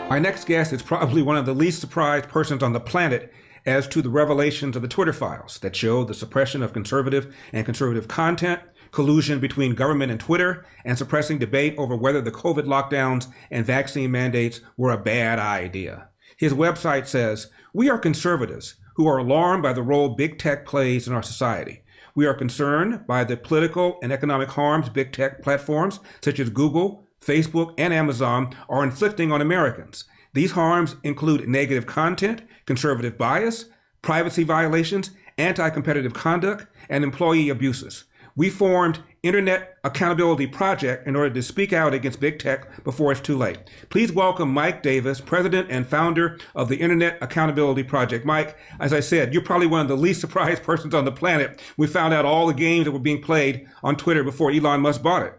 My next guest is probably one of the least surprised persons on the planet as to the revelations of the Twitter files that show the suppression of conservative and conservative content, collusion between government and Twitter, and suppressing debate over whether the COVID lockdowns and vaccine mandates were a bad idea. His website says, "We are conservatives who are alarmed by the role big tech plays in our society. We are concerned by the political and economic harms big tech platforms such as Google, Facebook, and Amazon are inflicting on Americans. These harms include negative content, conservative bias, privacy violations, anti-competitive conduct, and employee abuses. We formed Internet Accountability Project in order to speak out against big tech before it's too late." Please welcome Mike Davis, president and founder of the Internet Accountability Project. Mike, as I said, you're probably one of the least surprised persons on the planet. We found out all the games that were being played on Twitter before Elon Musk bought it.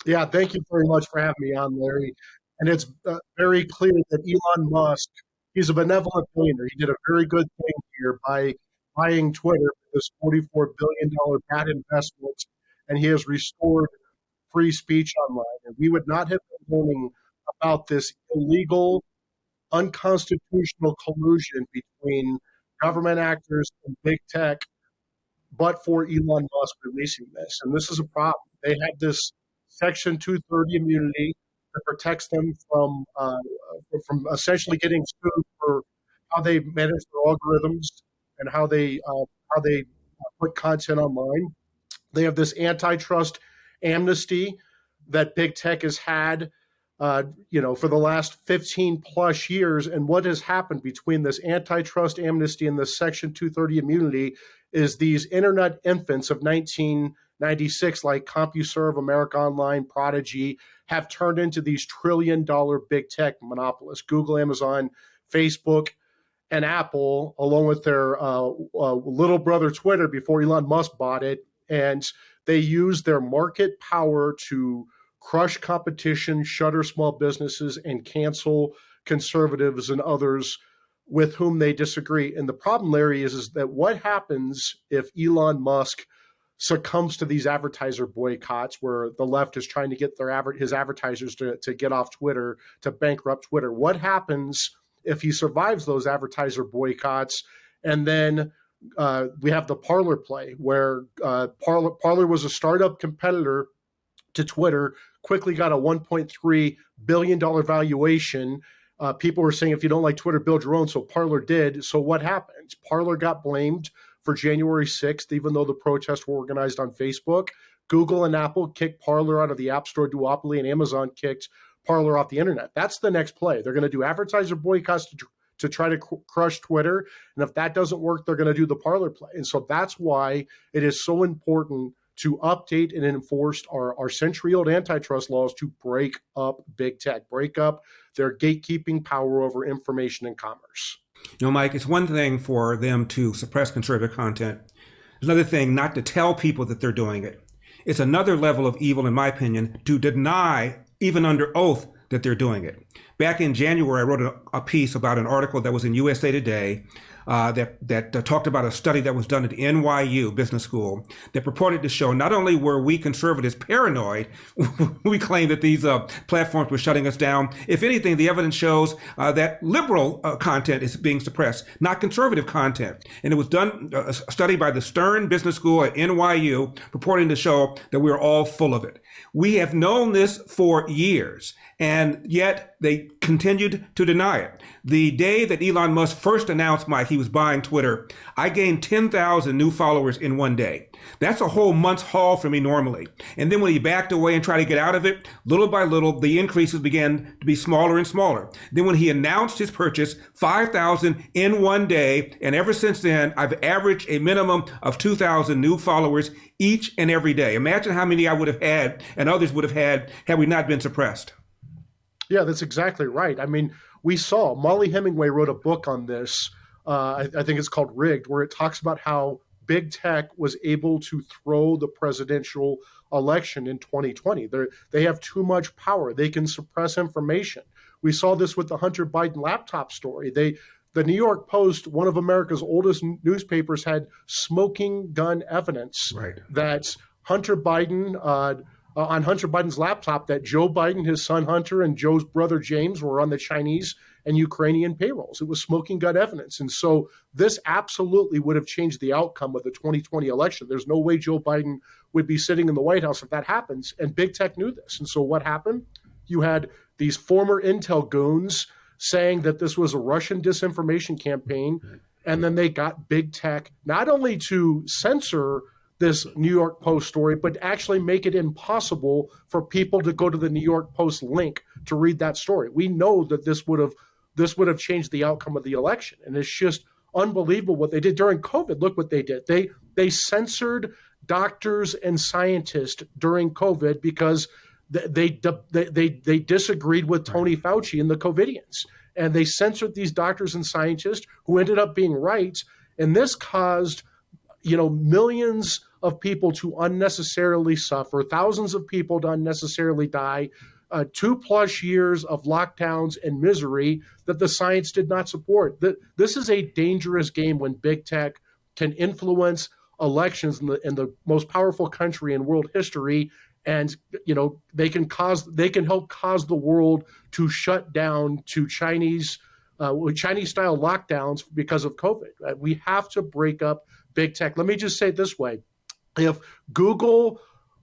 Yeah, thank you very much for having me on, Larry. And it's very clear that Elon Musk, he's a benevolent billionaire. He did a very good thing here by buying Twitter for this $44 billion bad investment, and he has restored free speech online. And we would not have been learning about this illegal, unconstitutional collusion between government actors and big tech, but for Elon Musk releasing this. And this is a problem. They have this Section 230 immunity that protects them from essentially getting sued for how they manage their algorithms and how they put content online. They have this antitrust amnesty that big tech has had, for the last 15 plus years. And what has happened between this antitrust amnesty and the Section 230 immunity is these internet infants of 1996, like CompuServe, America Online, Prodigy, have turned into these trillion-dollar big tech monopolists. Google, Amazon, Facebook, and Apple, along with their little brother Twitter before Elon Musk bought it. And they use their market power to crush competition, shutter small businesses, and cancel conservatives and others with whom they disagree. And the problem, Larry, is that what happens if Elon Musk succumbs to these advertiser boycotts where the left is trying to get his advertisers to get off Twitter, to bankrupt Twitter? What happens if he survives those advertiser boycotts? And then we have the Parler play, where Parler was a startup competitor to Twitter, quickly got a $1.3 billion valuation. People were saying, if you don't like Twitter, build your own. So Parler did. So what happened? Parler got blamed for January 6th, even though the protests were organized on Facebook. Google and Apple kicked Parler out of the App Store duopoly, and Amazon kicked Parler off the internet. That's the next play. They're going to do advertiser boycotts to try to crush Twitter. And if that doesn't work, they're going to do the Parler play. And so that's why it is so important to update and enforce our century-old antitrust laws to break up big tech, break up their gatekeeping power over information and commerce. Mike, it's one thing for them to suppress conservative content. It's another thing not to tell people that they're doing it. It's another level of evil, in my opinion, to deny, even under oath, that they're doing it. Back in January, I wrote a piece about an article that was in USA Today that talked about a study that was done at NYU Business School that purported to show not only were we conservatives paranoid, we claim that these platforms were shutting us down. If anything, the evidence shows that liberal content is being suppressed, not conservative content. And it was done, a study by the Stern Business School at NYU, purporting to show that we're all full of it. We have known this for years, and yet they continued to deny it. The day that Elon Musk first announced, Mike, he was buying Twitter, I gained 10,000 new followers in one day. That's a whole month's haul for me normally. And then when he backed away and tried to get out of it, little by little, the increases began to be smaller and smaller. Then when he announced his purchase, 5,000 in one day. And ever since then, I've averaged a minimum of 2,000 new followers each and every day. Imagine how many I would have had and others would have had we not been suppressed. Yeah, that's exactly right. I mean, we saw Molly Hemingway wrote a book on this. I think it's called Rigged, where it talks about how big tech was able to throw the presidential election in 2020. They have too much power. They can suppress information. We saw this with the Hunter Biden laptop story. The New York Post, one of America's oldest newspapers, had smoking gun evidence that Hunter Biden on Hunter Biden's laptop that Joe Biden, his son Hunter, and Joe's brother James were on the Chinese and Ukrainian payrolls. It was smoking gun evidence. And so this absolutely would have changed the outcome of the 2020 election. There's no way Joe Biden would be sitting in the White House if that happens. And big tech knew this. And so what happened? You had these former intel goons saying that this was a Russian disinformation campaign. And then they got big tech not only to censor this New York Post story, but actually make it impossible for people to go to the New York Post link to read that story. We know that this would have changed the outcome of the election. And it's just unbelievable what they did during COVID. Look what they did. They censored doctors and scientists during COVID because they disagreed with Tony Fauci and the COVIDians. And they censored these doctors and scientists who ended up being right. And this caused, millions of people to unnecessarily suffer, thousands of people to unnecessarily die, 2+ years of lockdowns and misery that the science did not support. This is a dangerous game when big tech can influence elections in the most powerful country in world history. And they can help cause the world to shut down to Chinese style lockdowns because of COVID. We have to break up big tech. Let me just say it this way: if Google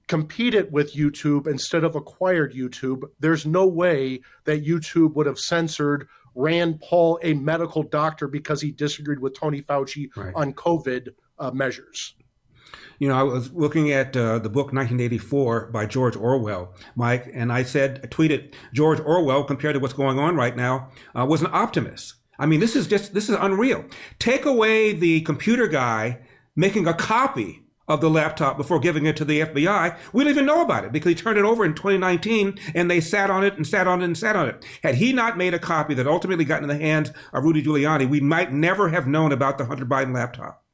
competed with YouTube instead of acquired YouTube, there's no way that YouTube would have censored Rand Paul, a medical doctor, because he disagreed with Tony Fauci on COVID measures. I was looking at the book 1984 by George Orwell, Mike, and I tweeted, George Orwell, compared to what's going on right now, was an optimist. I mean, this is unreal. Take away the computer guy making a copy of the laptop before giving it to the FBI. We don't even know about it because he turned it over in 2019 and they sat on it and sat on it and sat on it. Had he not made a copy that ultimately got in the hands of Rudy Giuliani, we might never have known about the Hunter Biden laptop.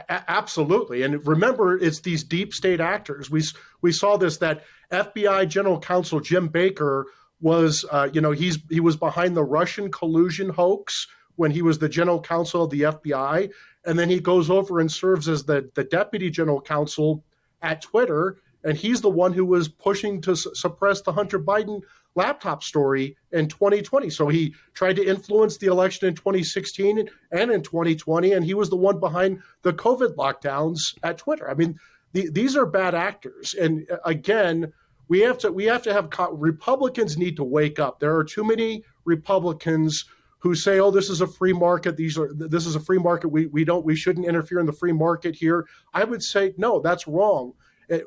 Absolutely. And remember, it's these deep state actors. We saw this, that FBI General Counsel Jim Baker was, he was behind the Russian collusion hoax when he was the general counsel of the FBI. And then he goes over and serves as the deputy general counsel at Twitter. And he's the one who was pushing to suppress the Hunter Biden laptop story in 2020. So he tried to influence the election in 2016 and in 2020. And he was the one behind the COVID lockdowns at Twitter. I mean, these are bad actors. And again, we have to have Republicans need to wake up. There are too many Republicans who say, "Oh, this is a free market. This is a free market. We shouldn't interfere in the free market here." I would say, no, that's wrong.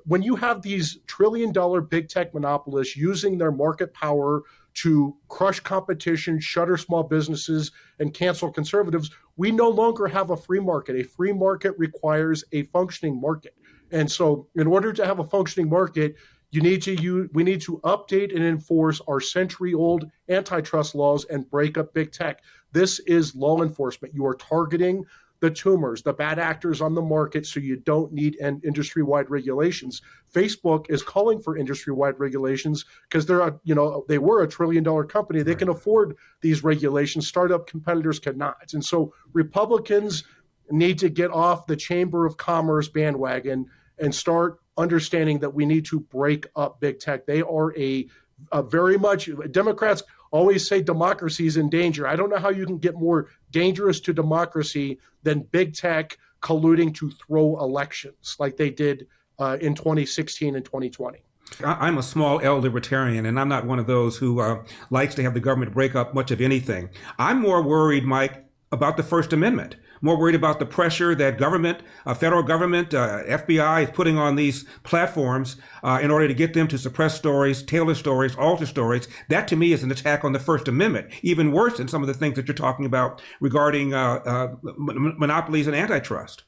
When you have these trillion-dollar big tech monopolists using their market power to crush competition, shutter small businesses, and cancel conservatives, we no longer have a free market. A free market requires a functioning market. And so in order to have a functioning market, we need to update and enforce our century-old antitrust laws and break up big tech. This is law enforcement. You are targeting the tumors, the bad actors on the market, so you don't need industry-wide regulations. Facebook is calling for industry-wide regulations because they were a trillion-dollar company. They can afford these regulations. Startup competitors cannot. And so Republicans need to get off the Chamber of Commerce bandwagon and start understanding that we need to break up big tech. They are a very much, Democrats always say democracy is in danger. I don't know how you can get more dangerous to democracy than big tech colluding to throw elections like they did in 2016 and 2020. I'm a small L libertarian, and I'm not one of those who likes to have the government break up much of anything. I'm more worried, Mike, about the First Amendment. More worried about the pressure that government, federal government, FBI is putting on these platforms in order to get them to suppress stories, tailor stories, alter stories. That to me is an attack on the First Amendment, even worse than some of the things that you're talking about regarding monopolies and antitrust.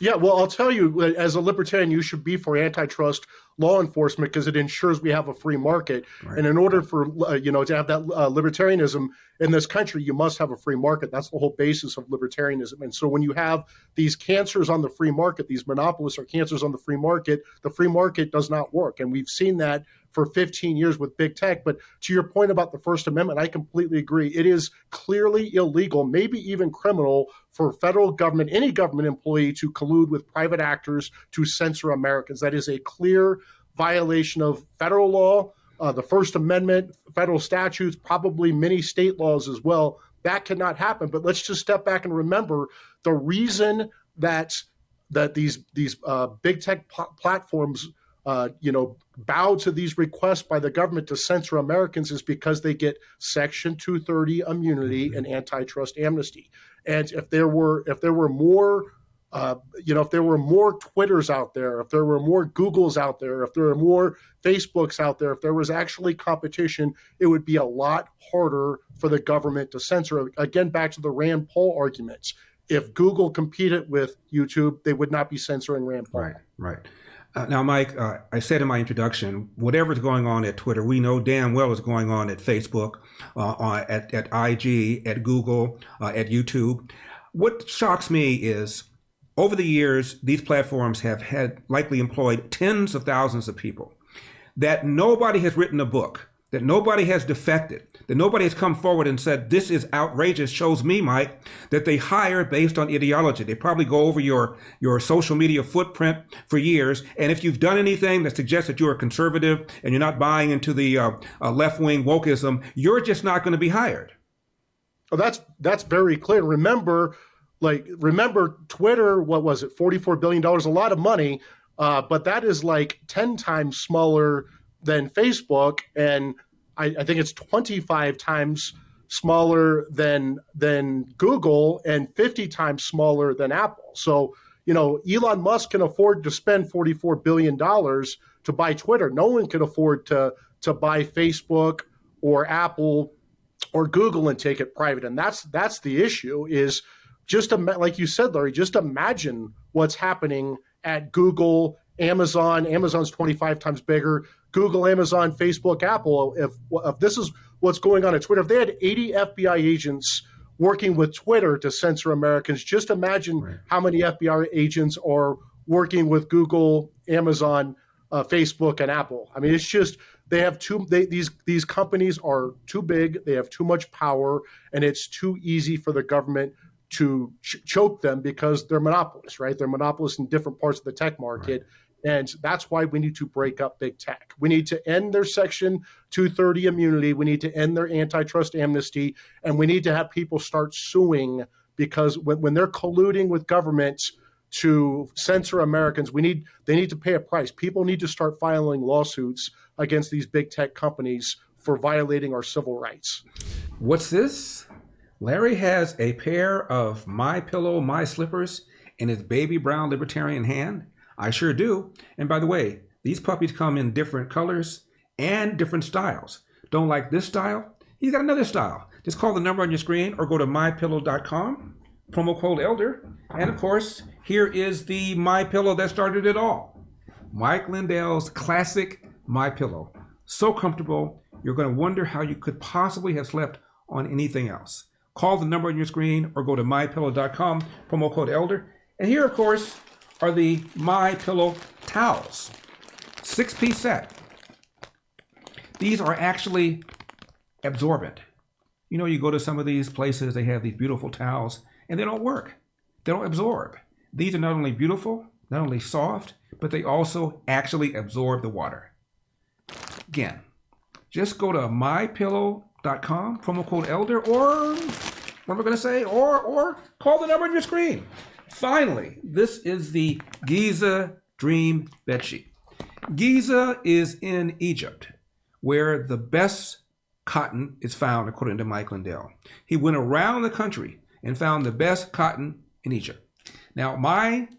Yeah, well, I'll tell you, as a libertarian, you should be for antitrust law enforcement because it ensures we have a free market. Right. And in order for, to have that libertarianism in this country, you must have a free market. That's the whole basis of libertarianism. And so when you have these cancers on the free market, these monopolists are cancers on the free market does not work. And we've seen that for 15 years with big tech. But to your point about the First Amendment, I completely agree. It is clearly illegal, maybe even criminal, for federal government, any government employee, to collude with private actors to censor Americans. That is a clear violation of federal law, the First Amendment, federal statutes, probably many state laws as well. That cannot happen. But let's just step back and remember the reason that these big tech platforms bow to these requests by the government to censor Americans is because they get Section 230 immunity and antitrust amnesty. And if there were more if there were more Twitters out there, if there were more Googles out there, if there were more Facebooks out there, if there was actually competition, it would be a lot harder for the government to censor. Again, back to the Rand Paul arguments. If Google competed with YouTube, they would not be censoring Rand Paul. Right. Now, Mike, I said in my introduction, whatever's going on at Twitter, we know damn well is going on at Facebook, at IG, at Google, at YouTube. What shocks me is over the years, these platforms have had likely employed tens of thousands of people, that nobody has written a book, that nobody has defected, that nobody has come forward and said, this is outrageous, shows me, Mike, that they hire based on ideology. They probably go over your social media footprint for years. And if you've done anything that suggests that you're a conservative and you're not buying into the left-wing wokeism, you're just not going to be hired. Oh, that's very clear. Remember Twitter, what was it, $44 billion, a lot of money, but that is like 10 times smaller than Facebook, and I think it's 25 times smaller than Google and 50 times smaller than Apple. So, Elon Musk can afford to spend $44 billion to buy Twitter. No one can afford to buy Facebook or Apple or Google and take it private. And that's the issue is just like you said, Larry, just imagine what's happening at Google, Amazon. Amazon's 25 times bigger. Google, Amazon, Facebook, Apple. If this is what's going on at Twitter, if they had 80 FBI agents working with Twitter to censor Americans, just imagine how many FBI agents are working with Google, Amazon, Facebook, and Apple. I mean, it's just they have these companies are too big. They have too much power, and it's too easy for the government to choke them because they're monopolists, right? They're monopolists in different parts of the tech market. Right. And that's why we need to break up big tech. We need to end their Section 230 immunity. We need to end their antitrust amnesty. And we need to have people start suing because when they're colluding with governments to censor Americans, they need to pay a price. People need to start filing lawsuits against these big tech companies for violating our civil rights. What's this? Larry has a pair of MyPillow, My Slippers in his baby brown libertarian hand. I sure do. And by the way, these puppies come in different colors and different styles. Don't like this style? He's got another style. Just call the number on your screen or go to mypillow.com, promo code ELDER. And of course, here is the MyPillow that started it all. Mike Lindell's classic MyPillow. So comfortable, you're going to wonder how you could possibly have slept on anything else. Call the number on your screen or go to mypillow.com, promo code ELDER. And here, of course, are the MyPillow towels. 6-piece set. These are actually absorbent. You go to some of these places, they have these beautiful towels, and they don't work. They don't absorb. These are not only beautiful, not only soft, but they also actually absorb the water. Again, just go to mypillow.com, promo code ELDER, or what am I going to say? Or call the number on your screen. Finally, this is the Giza Dream Bedsheet. Giza is in Egypt, where the best cotton is found, according to Mike Lindell. He went around the country and found the best cotton in Egypt. Now, mine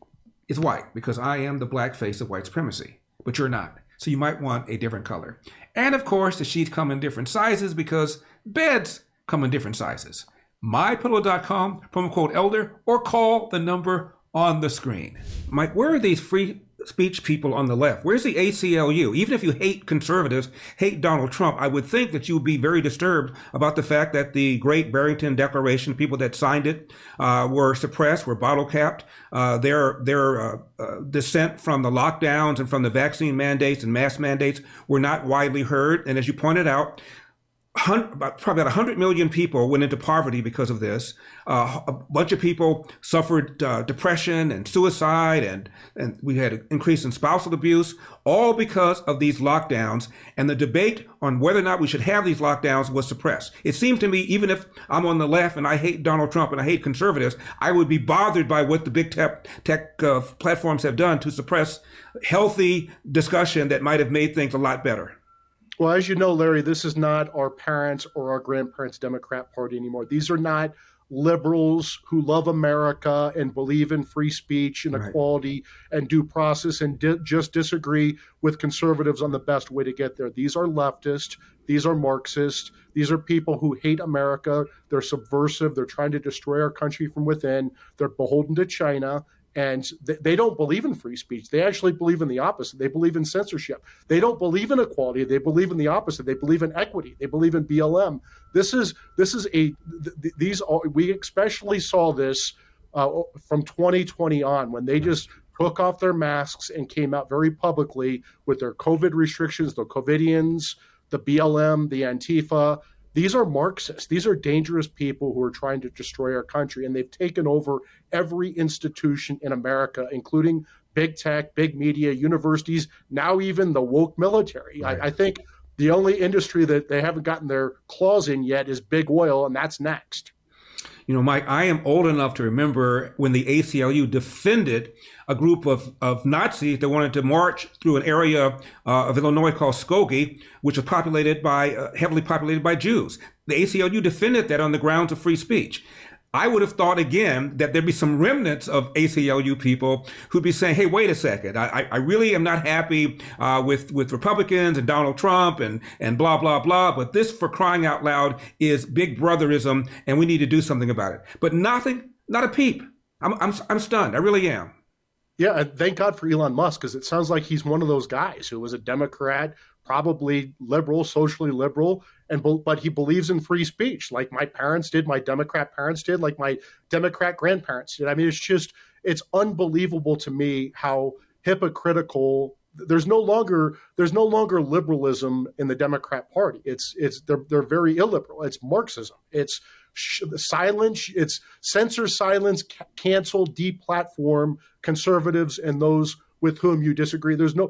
is white because I am the black face of white supremacy, but you're not. So you might want a different color. And of course, the sheets come in different sizes because beds come in different sizes. MyPillow.com, promo code ELDER, or call the number on the screen. Mike, where are these free speech people on the left? Where's the ACLU? Even if you hate conservatives, hate Donald Trump, I would think that you would be very disturbed about the fact that the Great Barrington Declaration, people that signed it, were suppressed, were bottle capped. Their dissent from the lockdowns and from the vaccine mandates and mask mandates were not widely heard. And as you pointed out, probably about 100 million people went into poverty because of this. A bunch of people suffered depression and suicide, and we had an increase in spousal abuse, all because of these lockdowns. And the debate on whether or not we should have these lockdowns was suppressed. It seemed to me, even if I'm on the left and I hate Donald Trump and I hate conservatives, I would be bothered by what the big tech platforms have done to suppress healthy discussion that might have made things a lot better. Well, as you know, Larry, this is not our parents' or our grandparents' Democrat Party anymore. These are not liberals who love America and believe in free speech and equality and due process and just disagree with conservatives on the best way to get there. These are leftists. These are Marxists. These are people who hate America. They're subversive. They're trying to destroy our country from within. They're beholden to China. And they don't believe in free speech. They actually believe in the opposite. They believe in censorship. They don't believe in equality. They believe in the opposite. They believe in equity. They believe in BLM. We especially saw this from 2020 on, when they just took off their masks and came out very publicly with their COVID restrictions, the COVIDians, the BLM, the Antifa. These are Marxists. These are dangerous people who are trying to destroy our country, and they've taken over every institution in America, including big tech, big media, universities, now even the woke military. Right. I think the only industry that they haven't gotten their claws in yet is big oil, and that's next. You know, Mike, I am old enough to remember when the ACLU defended a group of Nazis that wanted to march through an area of Illinois called Skokie, which was heavily populated by Jews. The ACLU defended that on the grounds of free speech. I would have thought again that there'd be some remnants of ACLU people who'd be saying, hey, wait a second, I really am not happy with Republicans and Donald Trump and blah, blah, blah. But this, for crying out loud, is big brotherism, and we need to do something about it. But nothing, not a peep. I'm stunned. I really am. Yeah, and thank God for Elon Musk, because it sounds like he's one of those guys who was a Democrat, probably liberal, socially liberal, but he believes in free speech, like my parents did, my Democrat parents did, like my Democrat grandparents did. I mean, it's unbelievable to me how hypocritical. There's no longer liberalism in the Democrat Party. They're very illiberal. It's Marxism. It's silence. It's censor, silence, cancel, deplatform conservatives and those with whom you disagree. They're the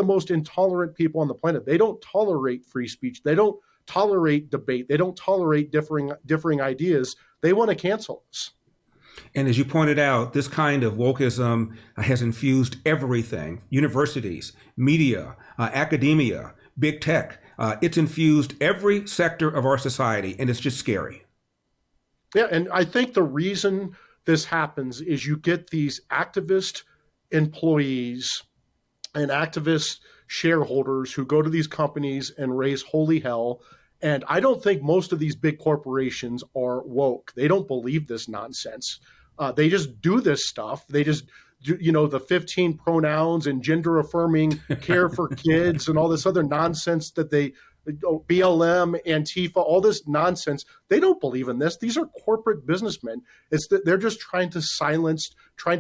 most intolerant people on the planet. They don't tolerate free speech. They don't tolerate debate. They don't tolerate differing ideas. They want to cancel us. And as you pointed out, this kind of wokeism has infused everything: universities, media, academia, big tech. It's infused every sector of our society, and it's just scary. Yeah, and I think the reason this happens is you get these activist employees and activist shareholders who go to these companies and raise holy hell. And I don't think most of these big corporations are woke. They don't believe this nonsense. They just do this stuff. They just do, the 15 pronouns and gender affirming care for kids and all this other nonsense that BLM, Antifa, all this nonsense. They don't believe in this. These are corporate businessmen. It's that they're just trying to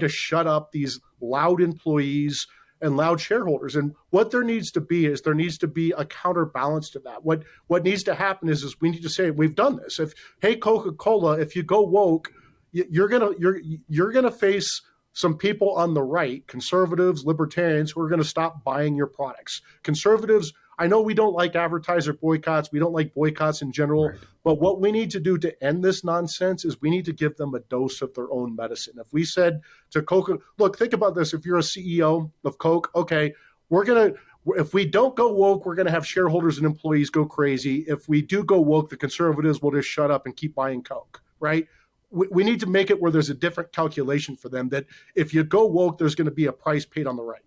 shut up these loud employees and loud shareholders. And what there needs to be a counterbalance to that. What needs to happen is we need to say, we've done this. Hey, Coca-Cola, if you go woke, you're gonna face some people on the right, conservatives, libertarians, who are going to stop buying your products. Conservatives, I know we don't like advertiser boycotts. We don't like boycotts in general. Right. But what we need to do to end this nonsense is we need to give them a dose of their own medicine. If we said to Coke, look, think about this. If you're a CEO of Coke, okay, if we don't go woke, we're going to have shareholders and employees go crazy. If we do go woke, the conservatives will just shut up and keep buying Coke, right? We need to make it where there's a different calculation for them, that if you go woke, there's going to be a price paid on the right.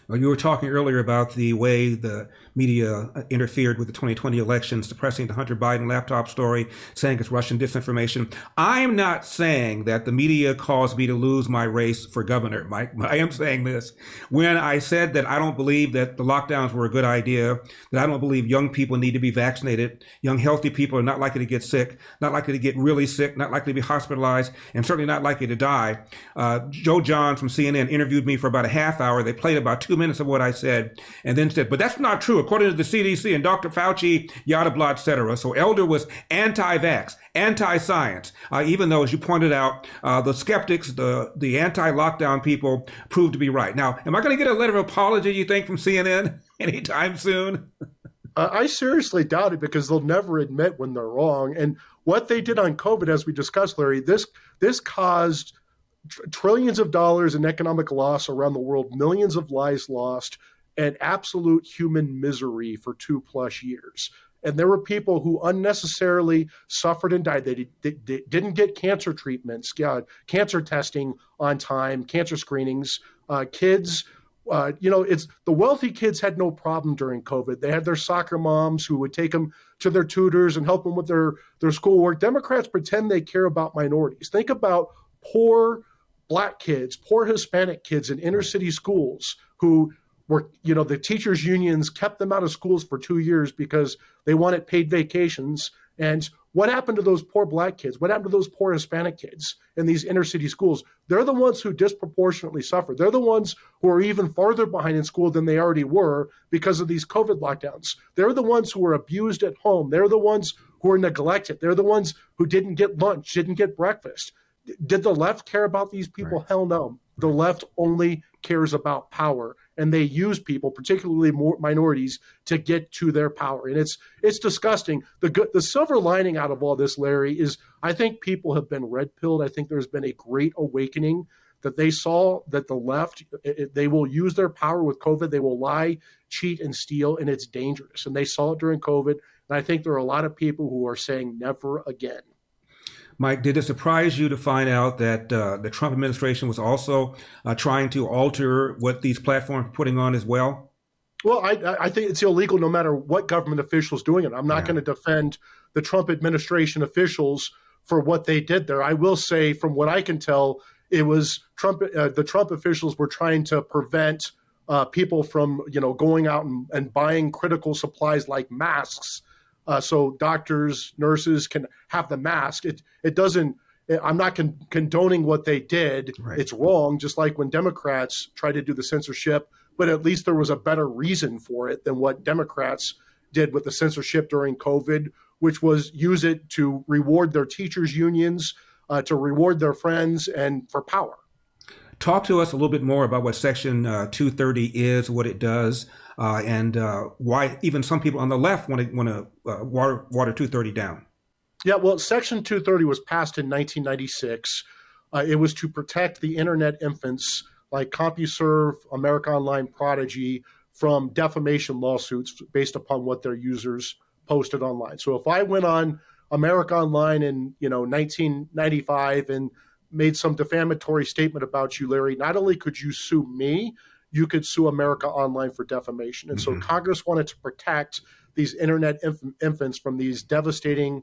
Well, you were talking earlier about the way the media interfered with the 2020 election, suppressing the Hunter Biden laptop story, saying it's Russian disinformation. I'm not saying that the media caused me to lose my race for governor, Mike, but I am saying this. When I said that I don't believe that the lockdowns were a good idea, that I don't believe young people need to be vaccinated, young healthy people are not likely to get sick, not likely to get really sick, not likely to be hospitalized, and certainly not likely to die. Joe John from CNN interviewed me for about a half hour. They played about 2 minutes of what I said, and then said, but that's not true. According to the CDC and Dr. Fauci, yada, blah, et cetera. So Elder was anti-vax, anti-science, even though, as you pointed out, the skeptics, the anti-lockdown people proved to be right. Now, am I going to get a letter of apology, you think, from CNN anytime soon? I seriously doubt it, because they'll never admit when they're wrong. And what they did on COVID, as we discussed, Larry, this caused trillions of dollars in economic loss around the world, millions of lives lost, and absolute human misery for 2+ years. And there were people who unnecessarily suffered and died. They didn't get cancer treatments, cancer testing on time, cancer screenings. Kids, it's the wealthy kids had no problem during COVID. They had their soccer moms who would take them to their tutors and help them with their schoolwork. Democrats pretend they care about minorities. Think about poor Black kids, poor Hispanic kids in inner city schools who were, the teachers' unions kept them out of schools for 2 years because they wanted paid vacations. And what happened to those poor Black kids? What happened to those poor Hispanic kids in these inner city schools? They're the ones who disproportionately suffer. They're the ones who are even farther behind in school than they already were because of these COVID lockdowns. They're the ones who were abused at home. They're the ones who were neglected. They're the ones who didn't get lunch, didn't get breakfast. Did the left care about these people? Right. Hell no. The left only cares about power, and they use people, particularly minorities, to get to their power. And it's disgusting. The silver lining out of all this, Larry, is I think people have been red-pilled. I think there's been a great awakening that they saw that the left, they will use their power with COVID. They will lie, cheat, and steal, and it's dangerous. And they saw it during COVID. And I think there are a lot of people who are saying never again. Mike, did it surprise you to find out that the Trump administration was also trying to alter what these platforms are putting on as well? Well, I think it's illegal no matter what government official's doing it. I'm not going to defend the Trump administration officials for what they did there. I will say, from what I can tell, it was Trump. The Trump officials were trying to prevent people from, going out and buying critical supplies like masks. So doctors, nurses can have the mask. It doesn't. I'm not condoning what they did. Right. It's wrong, just like when Democrats try to do the censorship. But at least there was a better reason for it than what Democrats did with the censorship during COVID, which was use it to reward their teachers' unions, to reward their friends, and for power. Talk to us a little bit more about what Section 230 is, what it does, and why even some people on the left want to water 230 down. Yeah, well, Section 230 was passed in 1996. It was to protect the internet infants like CompuServe, America Online, Prodigy from defamation lawsuits based upon what their users posted online. So if I went on America Online in 1995 and made some defamatory statement about you, Larry, not only could you sue me, you could sue America Online for defamation. And so Congress wanted to protect these internet infants from these devastating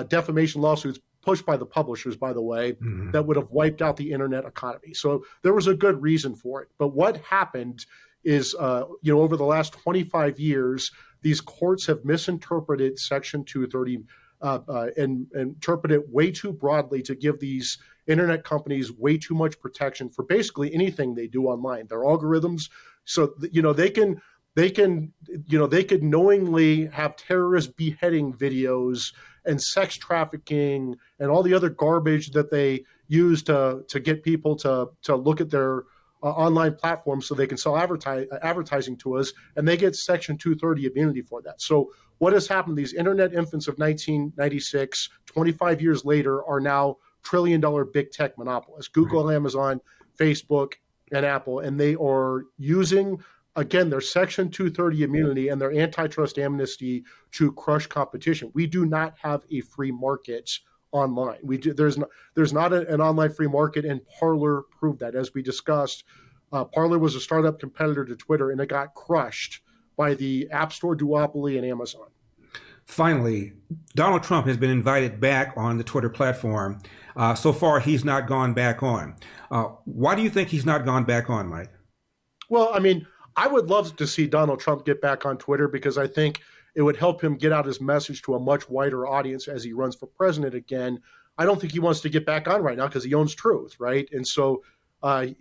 defamation lawsuits pushed by the publishers, by the way, that would have wiped out the internet economy. So there was a good reason for it. But what happened is, over the last 25 years, these courts have misinterpreted Section 230 and interpret it way too broadly to give these internet companies way too much protection for basically anything they do online. Their algorithms, so they could knowingly have terrorist beheading videos and sex trafficking and all the other garbage that they use to get people to look at their online platforms so they can sell advertising to us, and they get Section 230 immunity for that. So what has happened? These internet infants of 1996, 25 years later, are now trillion-dollar big tech monopolists, Google, Amazon, Facebook, and Apple, and they are using, again, their Section 230 immunity and their antitrust amnesty to crush competition. We do not have a free market online. There's not an online free market, and Parler proved that. As we discussed, Parler was a startup competitor to Twitter, and it got crushed by the App Store duopoly and Amazon. Finally, Donald Trump has been invited back on the Twitter platform. So far, he's not gone back on. Why do you think he's not gone back on, Mike? Well, I mean, I would love to see Donald Trump get back on Twitter because I think it would help him get out his message to a much wider audience as he runs for president again. I don't think he wants to get back on right now because he owns Truth, right? And so I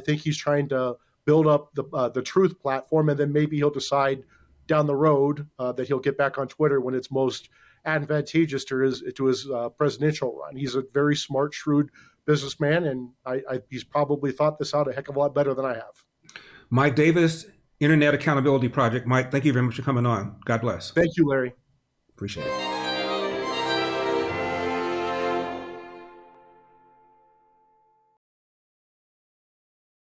think he's trying to build up the Truth platform, and then maybe he'll decide down the road that he'll get back on Twitter when it's most advantageous to his presidential run. He's a very smart, shrewd businessman, and he's probably thought this out a heck of a lot better than I have. Mike Davis, Internet Accountability Project. Mike, thank you very much for coming on. God bless. Thank you, Larry. Appreciate it.